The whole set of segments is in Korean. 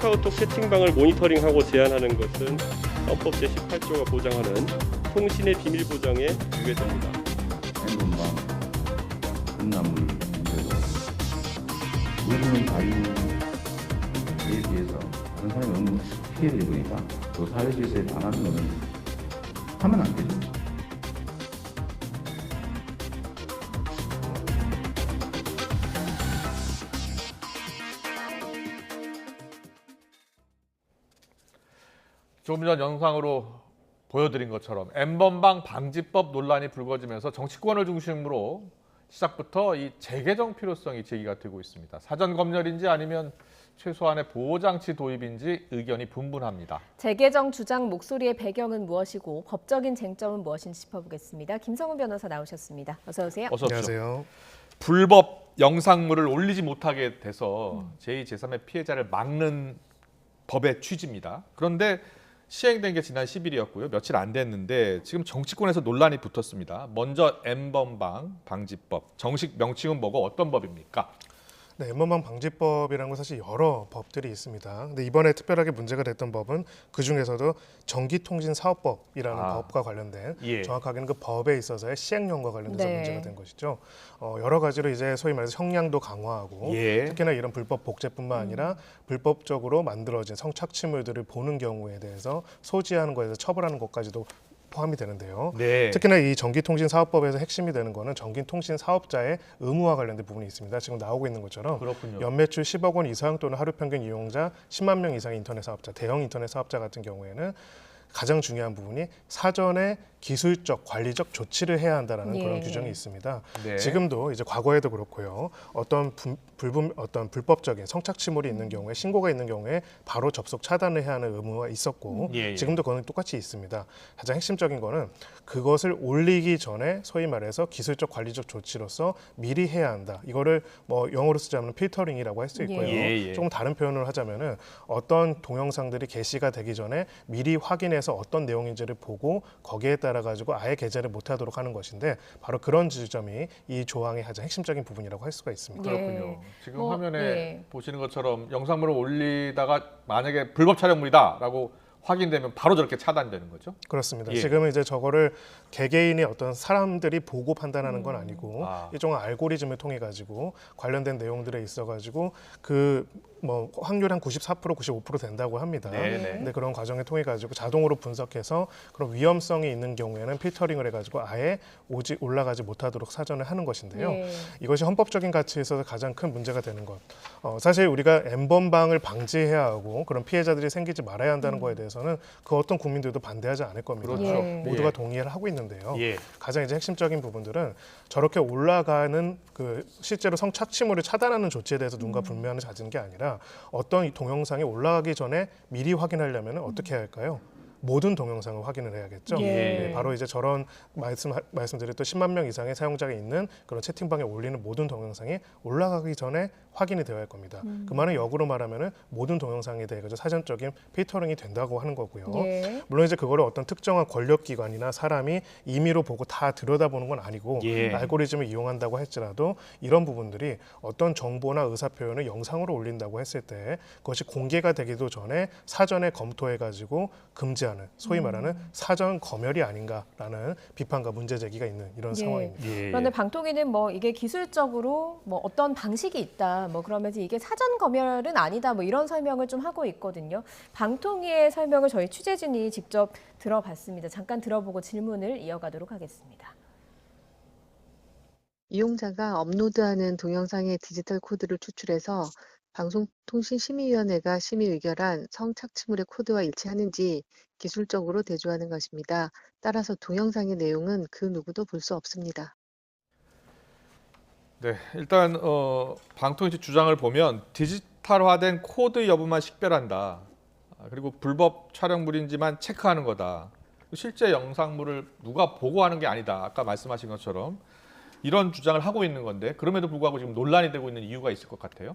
카카오톡 채팅방을 모니터링하고 제한하는 것은 헌법 제18조가 보장하는 통신의 비밀 보장에 위배됩니다. N번방 음란물 문제도 이런 자유에 비해서 다른 사람이 너무 피해를 입으니까 또 사회 질서에 반하는 거는 하면 안 되죠. 조금 전 영상으로 보여드린 것처럼 N번방 방지법 논란이 불거지면서 정치권을 중심으로 시작부터 이 재개정 필요성이 제기가 되고 있습니다. 사전 검열인지 아니면 최소한의 보호장치 도입인지 의견이 분분합니다. 재개정 주장 목소리의 배경은 무엇이고 법적인 쟁점은 무엇인지 짚어보겠습니다. 김성훈 변호사 나오셨습니다. 어서 오세요. 어서 오십시오. 안녕하세요. 불법 영상물을 올리지 못하게 돼서 제2, 제3의 피해자를 막는 법의 취지입니다. 그런데 시행된 게 지난 10일이었고요. 며칠 안 됐는데 지금 정치권에서 논란이 붙었습니다. 먼저 N번방 방지법, 정식 명칭은 뭐고 어떤 법입니까? 네, N번방 방지법이라는 건 사실 여러 법들이 있습니다. 근데 이번에 특별하게 문제가 됐던 법은 그 중에서도 전기통신사업법이라는 법과 관련된 정확하게는 그 법에 있어서의 시행령과 관련돼서 문제가 된 것이죠. 여러 가지로 이제 소위 말해서 형량도 강화하고 특히나 이런 불법 복제뿐만 아니라 불법적으로 만들어진 성착취물들을 보는 경우에 대해서 소지하는 것에 대해서 처벌하는 것까지도 포함이 되는데요. 특히나 이 전기통신사업법에서 핵심이 되는 거는 전기통신사업자의 의무와 관련된 부분이 있습니다. 지금 나오고 있는 것처럼 연매출 10억 원 이상 또는 하루 평균 이용자 10만 명 이상의 인터넷 사업자, 대형 인터넷 사업자 같은 경우에는 가장 중요한 부분이 사전에 기술적, 관리적 조치를 해야 한다는 그런 규정이 있습니다. 지금도 이제 과거에도 그렇고요. 어떤 불법적인 성착취물이 있는 경우에 신고가 있는 경우에 바로 접속 차단을 해야 하는 의무가 있었고 지금도 그건 똑같이 있습니다. 가장 핵심적인 거는 그것을 올리기 전에 소위 말해서 기술적, 관리적 조치로서 미리 해야 한다. 이거를 뭐 영어로 쓰자면 필터링이라고 할 수 있고요. 조금 다른 표현을 하자면은 어떤 동영상들이 게시가 되기 전에 미리 확인해서 어떤 내용인지를 보고 거기에 따라 가지고 아예 게재를 못하도록 하는 것인데 바로 그런 지점이 이 조항의 가장 핵심적인 부분이라고 할 수가 있습니다. 그렇군요. 지금 화면에 보시는 것처럼 영상물을 올리다가 만약에 불법 촬영물이다라고 확인되면 바로 저렇게 차단되는 거죠? 그렇습니다. 지금은 이제 저거를 개개인의 어떤 사람들이 보고 판단하는 건 아니고 일종의 알고리즘을 통해 가지고 관련된 내용들에 있어 가지고 그 뭐 확률 한 94%, 95% 된다고 합니다. 근데 그런 과정을 통해 가지고 자동으로 분석해서 그런 위험성이 있는 경우에는 필터링을 해가지고 아예 올라가지 못하도록 사전을 하는 것인데요. 이것이 헌법적인 가치에 있어서 가장 큰 문제가 되는 것. 사실 우리가 N번방을 방지해야 하고 그런 피해자들이 생기지 말아야 한다는 거에 대해서는 그 어떤 국민들도 반대하지 않을 겁니다. 모두가 동의를 하고 있는데요. 가장 이제 핵심적인 부분들은 저렇게 올라가는 그 실제로 성착취물을 차단하는 조치에 대해서 누군가 불만을 가지는 게 아니라 어떤 동영상이 올라가기 전에 미리 확인하려면 어떻게 해야 할까요? 모든 동영상을 확인을 해야겠죠. 바로 이제 저런 말씀드렸던 10만 명 이상의 사용자가 있는 그런 채팅방에 올리는 모든 동영상이 올라가기 전에 확인이 되어야 할 겁니다. 그 말은 역으로 말하면은 모든 동영상에 대해 사전적인 필터링이 된다고 하는 거고요. 물론 이제 그거를 어떤 특정한 권력기관이나 사람이 임의로 보고 다 들여다보는 건 아니고 알고리즘을 이용한다고 할지라도 이런 부분들이 어떤 정보나 의사표현을 영상으로 올린다고 했을 때 그것이 공개가 되기도 전에 사전에 검토해가지고 금지하는 소위 말하는 사전 검열이 아닌가라는 비판과 문제 제기가 있는 이런 상황입니다. 그런데 방통위는 뭐 이게 기술적으로 뭐 어떤 방식이 있다. 뭐 그러면서 이게 사전 검열은 아니다. 뭐 이런 설명을 좀 하고 있거든요. 방통위의 설명을 저희 취재진이 직접 들어봤습니다. 잠깐 들어보고 질문을 이어가도록 하겠습니다. 이용자가 업로드하는 동영상의 디지털 코드를 추출해서 방송통신심의위원회가 심의 의결한 성착취물의 코드와 일치하는지 기술적으로 대조하는 것입니다. 따라서 동영상의 내용은 그 누구도 볼 수 없습니다. 네, 일단 방통위 주장을 보면 디지털화된 코드 여부만 식별한다. 그리고 불법 촬영물인지만 체크하는 거다. 실제 영상물을 누가 보고하는 게 아니다. 아까 말씀하신 것처럼 이런 주장을 하고 있는 건데 그럼에도 불구하고 지금 논란이 되고 있는 이유가 있을 것 같아요.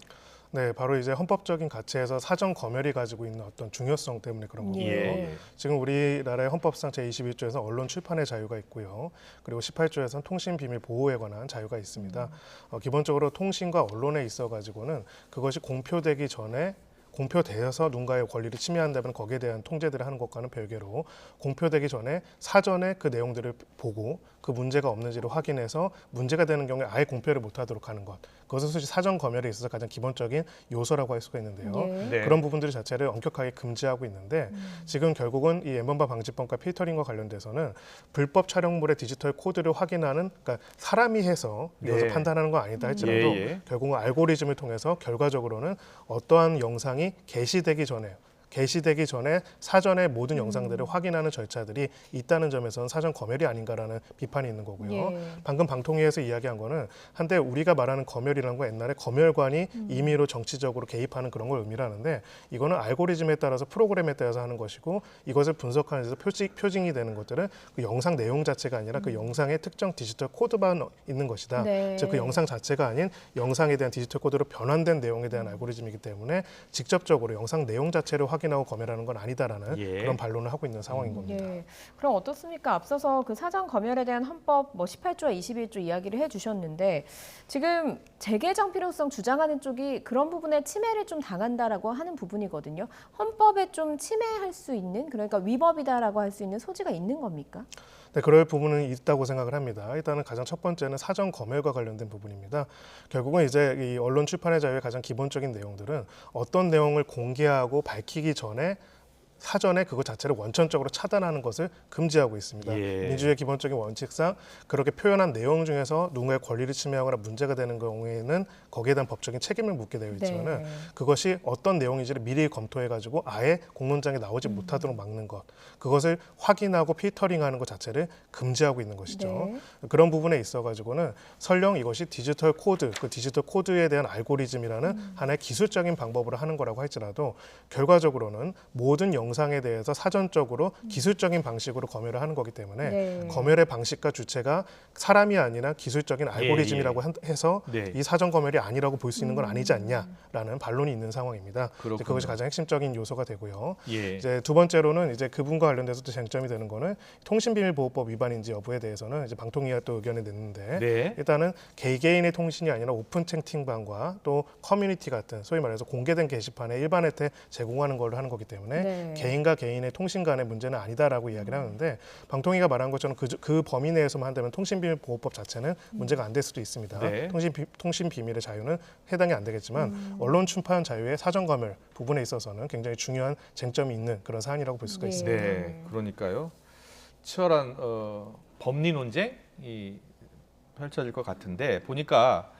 네, 바로 이제 헌법적인 가치에서 사전 검열이 가지고 있는 어떤 중요성 때문에 그런 거고요. 지금 우리나라의 헌법상 제21조에서 언론 출판의 자유가 있고요. 그리고 18조에서는 통신 비밀 보호에 관한 자유가 있습니다. 기본적으로 통신과 언론에 있어 가지고는 그것이 공표되기 전에 공표되어서 누군가의 권리를 침해한다면 거기에 대한 통제들을 하는 것과는 별개로 공표되기 전에 사전에 그 내용들을 보고 그 문제가 없는지를 확인해서 문제가 되는 경우에 아예 공표를 못하도록 하는 것. 그것은 사실 사전 검열에 있어서 가장 기본적인 요소라고 할 수가 있는데요. 네. 그런 부분들 자체를 엄격하게 금지하고 있는데 지금 결국은 이 엠번방 방지법과 필터링과 관련돼서는 불법 촬영물의 디지털 코드를 확인하는, 그러니까 사람이 해서 이것을 네. 판단하는 건 아니다 할지라도 예. 결국은 알고리즘을 통해서 결과적으로는 어떠한 영상이 게시되기 전에 사전에 모든 영상들을 확인하는 절차들이 있다는 점에서는 사전 검열이 아닌가라는 비판이 있는 거고요. 예. 방금 방통위에서 이야기한 거는 한때 우리가 말하는 검열이라는 건 옛날에 검열관이 임의로 정치적으로 개입하는 그런 걸 의미하는데 이거는 알고리즘에 따라서 프로그램에 따라서 하는 것이고 이것을 분석하는 데서 표징이 되는 것들은 그 영상 내용 자체가 아니라 그 영상의 특정 디지털 코드만 있는 것이다. 네. 즉 그 영상 자체가 아닌 영상에 대한 디지털 코드로 변환된 내용에 대한 알고리즘이기 때문에 직접적으로 영상 내용 자체를 확인하고 검열하는 건 아니다라는 예. 그런 반론을 하고 있는 상황인 겁니다. 예. 그럼 어떻습니까? 앞서서 그 사전 검열에 대한 헌법 18조와 21조 이야기를 해주셨는데 지금 재개정 필요성 주장하는 쪽이 그런 부분에 침해를 좀 당한다라고 하는 부분이거든요. 헌법에 좀 침해할 수 있는, 그러니까 위법이다라고 할 수 있는 소지가 있는 겁니까? 네, 그럴 부분은 있다고 생각을 합니다. 일단은 가장 첫 번째는 사전 검열과 관련된 부분입니다. 결국은 이제 이 언론 출판의 자유의 가장 기본적인 내용들은 어떤 내용을 공개하고 밝히기 전에 사전에 그것 자체를 원천적으로 차단하는 것을 금지하고 있습니다. 예. 민주주의의 기본적인 원칙상 그렇게 표현한 내용 중에서 누군가의 권리를 침해하거나 문제가 되는 경우에는 거기에 대한 법적인 책임을 묻게 되어 있지만은 네. 그것이 어떤 내용인지를 미리 검토해가지고 아예 공론장에 나오지 못하도록 막는 것, 그것을 확인하고 필터링하는 것 자체를 금지하고 있는 것이죠. 네. 그런 부분에 있어가지고는 설령 이것이 디지털 코드, 그 디지털 코드에 대한 알고리즘이라는 하나의 기술적인 방법으로 하는 거라고 할지라도 결과적으로는 모든 영상에 대해서 사전적으로 기술적인 방식으로 검열을 하는 거기 때문에 네. 검열의 방식과 주체가 사람이 아니라 기술적인 알고리즘이라고 해서 네. 이 사전 검열이 아니라고 볼 수 있는 건 아니지 않냐라는 반론이 있는 상황입니다. 이제 그렇군요. 그것이 가장 핵심적인 요소가 되고요. 예. 이제 두 번째로는 이제 그 부분과 관련돼서 또 쟁점이 되는 거는 통신비밀보호법 위반인지 여부에 대해서는 이제 방통위가 또 의견을 냈는데 네. 일단은 개개인의 통신이 아니라 오픈 채팅방과 또 커뮤니티 같은 소위 말해서 공개된 게시판에 일반한테 제공하는 걸로 하는 거기 때문에 네. 개인과 개인의 통신 간의 문제는 아니다라고 이야기를 하는데 방통위가 말한 것처럼 그 범위 내에서만 한다면 통신비밀보호법 자체는 문제가 안 될 수도 있습니다. 네. 통신 비밀의 자유는 해당이 안 되겠지만 언론 출판 자유의 사전 검열 부분에 있어서는 굉장히 중요한 쟁점이 있는 그런 사안이라고 볼 수가 네. 있습니다. 네, 그러니까요. 치열한 법리 논쟁이 펼쳐질 것 같은데 보니까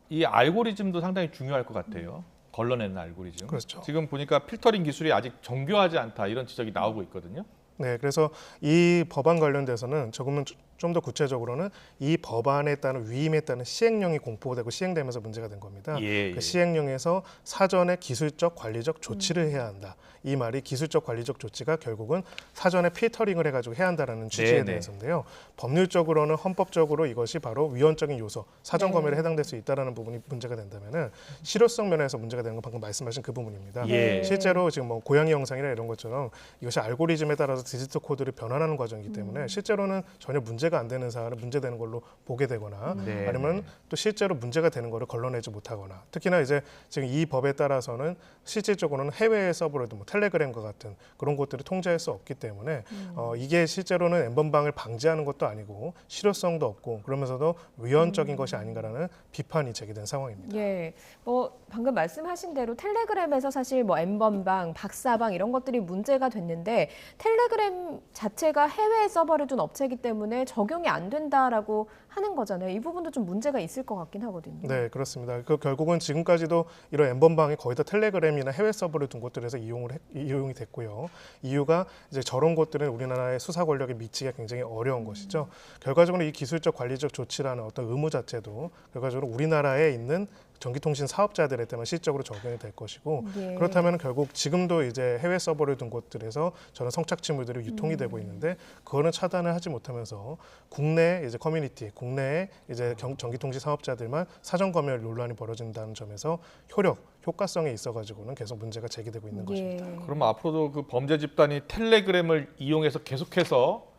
이 알고리즘도 상당히 중요할 것 같아요. 걸러내는 알고리즘. 그렇죠. 지금 보니까 필터링 기술이 아직 정교하지 않다 이런 지적이 나오고 있거든요. 네, 그래서 이 법안 관련돼서는 조금은 좀 더 구체적으로는 이 법안에 따른 위임에 따른 시행령이 공포되고 시행되면서 문제가 된 겁니다. 예, 예. 그 시행령에서 사전에 기술적 관리적 조치를 해야 한다. 이 말이 기술적 관리적 조치가 결국은 사전에 필터링을 해가지고 해야 한다라는 취지에 네, 네. 대해서인데요. 법률적으로는 헌법적으로 이것이 바로 위헌적인 요소, 사전 네. 검열에 해당될 수 있다라는 부분이 문제가 된다면은 실효성 면에서 문제가 되는 건 방금 말씀하신 그 부분입니다. 예. 실제로 지금 뭐 고양이 영상이나 이런 것처럼 이것이 알고리즘에 따라서 디지털 코드를 변환하는 과정이기 때문에 실제로는 전혀 문제가 안 되는 사안을 문제되는 걸로 보게 되거나 네, 아니면 네. 또 실제로 문제가 되는 거를 걸러내지 못하거나 특히나 이제 지금 이 법에 따라서는 실질적으로는 해외 서버로도 뭐 텔레그램과 같은 그런 것들을 통제할 수 없기 때문에 이게 실제로는 엠번방을 방지하는 것도 아니고 실효성도 없고 그러면서도 위헌적인 것이 아닌가라는 비판이 제기된 상황입니다. 예, 뭐 방금 말씀하신 대로 텔레그램에서 사실 뭐 엠번방, 박사방 이런 것들이 문제가 됐는데 텔레그램 자체가 해외 서버를 둔 업체이기 때문에 적용이 안 된다라고 하는 거잖아요. 이 부분도 좀 문제가 있을 것 같긴 하거든요. 네, 그렇습니다. 그 결국은 지금까지도 이런 엠번방이 거의 다 텔레그램이나 해외 서버를 둔 곳들에서 이용이 됐고요. 이유가 이제 저런 곳들은 우리나라의 수사 권력에 미치기가 굉장히 어려운 것이죠. 결과적으로 이 기술적 관리적 조치라는 어떤 의무 자체도 결과적으로 우리나라에 있는 전기통신 사업자들한테만 실적으로 적용이 될 것이고 예. 그렇다면 결국 지금도 이제 해외 서버를 둔 곳들에서 저런 성착취물들이 유통이 되고 있는데 그거는 차단을 하지 못하면서 국내 이제 커뮤니티, 국내에 이제 전기통신 사업자들만 사전 검열 논란이 벌어진다는 점에서 효과성에 있어가지고는 계속 문제가 제기되고 있는 것입니다. 그럼 앞으로도 그 범죄 집단이 텔레그램을 이용해서 계속해서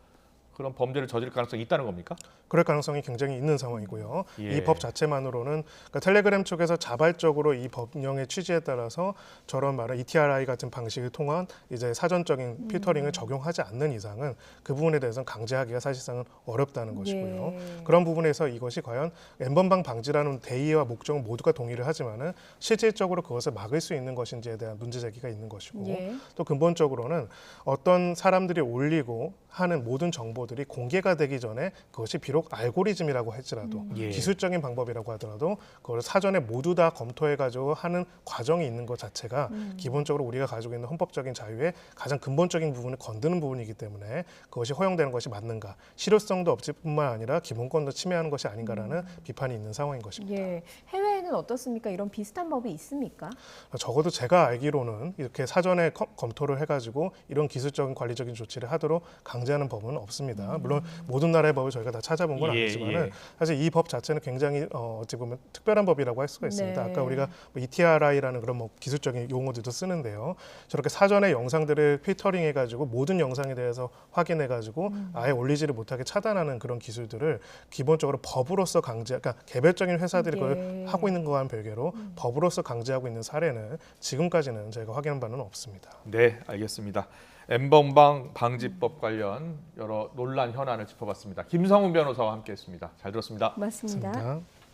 그런 범죄를 저질 가능성이 있다는 겁니까? 그럴 가능성이 굉장히 있는 상황이고요. 예. 이 법 자체만으로는 그러니까 텔레그램 쪽에서 자발적으로 이 법령의 취지에 따라서 저런 말을 ETRI 같은 방식을 통한 이제 사전적인 필터링을 적용하지 않는 이상은 그 부분에 대해서는 강제하기가 사실상은 어렵다는 것이고요. 예. 그런 부분에서 이것이 과연 N번방 방지라는 대의와 목적은 모두가 동의를 하지만은 실질적으로 그것을 막을 수 있는 것인지에 대한 문제 제기가 있는 것이고 예. 또 근본적으로는 어떤 사람들이 올리고 하는 모든 정보들이 공개가 되기 전에 그것이 비록 알고리즘이라고 할지라도 예. 기술적인 방법이라고 하더라도 그걸 사전에 모두 다 검토해가지고 하는 과정이 있는 것 자체가 기본적으로 우리가 가지고 있는 헌법적인 자유의 가장 근본적인 부분을 건드는 부분이기 때문에 그것이 허용되는 것이 맞는가, 실효성도 없을 뿐만 아니라 기본권도 침해하는 것이 아닌가라는 비판이 있는 상황인 것입니다. 예. 해외에는 어떻습니까? 이런 비슷한 법이 있습니까? 적어도 제가 알기로는 이렇게 사전에 검토를 해가지고 이런 기술적인 관리적인 조치를 하도록 강제하는 법은 없습니다. 물론 모든 나라의 법을 저희가 다 찾아본 건 예, 아니지만은 예. 사실 이 법 자체는 굉장히 어찌 보면 특별한 법이라고 할 수가 있습니다. 네. 아까 우리가 뭐 ETRI라는 그런 뭐 기술적인 용어들도 쓰는데요. 저렇게 사전에 영상들을 필터링해가지고 모든 영상에 대해서 확인해가지고 아예 올리지를 못하게 차단하는 그런 기술들을 기본적으로 법으로서 강제, 그러니까 개별적인 회사들이 예. 그걸 하고 있는 거와는 별개로 법으로서 강제하고 있는 사례는 지금까지는 저희가 확인한 바는 없습니다. 네, 알겠습니다. N번방 방지법 관련 여러 논란 현안을 짚어봤습니다. 김성훈 변호사와 함께했습니다. 잘 들었습니다. 맞습니다. 맞습니다.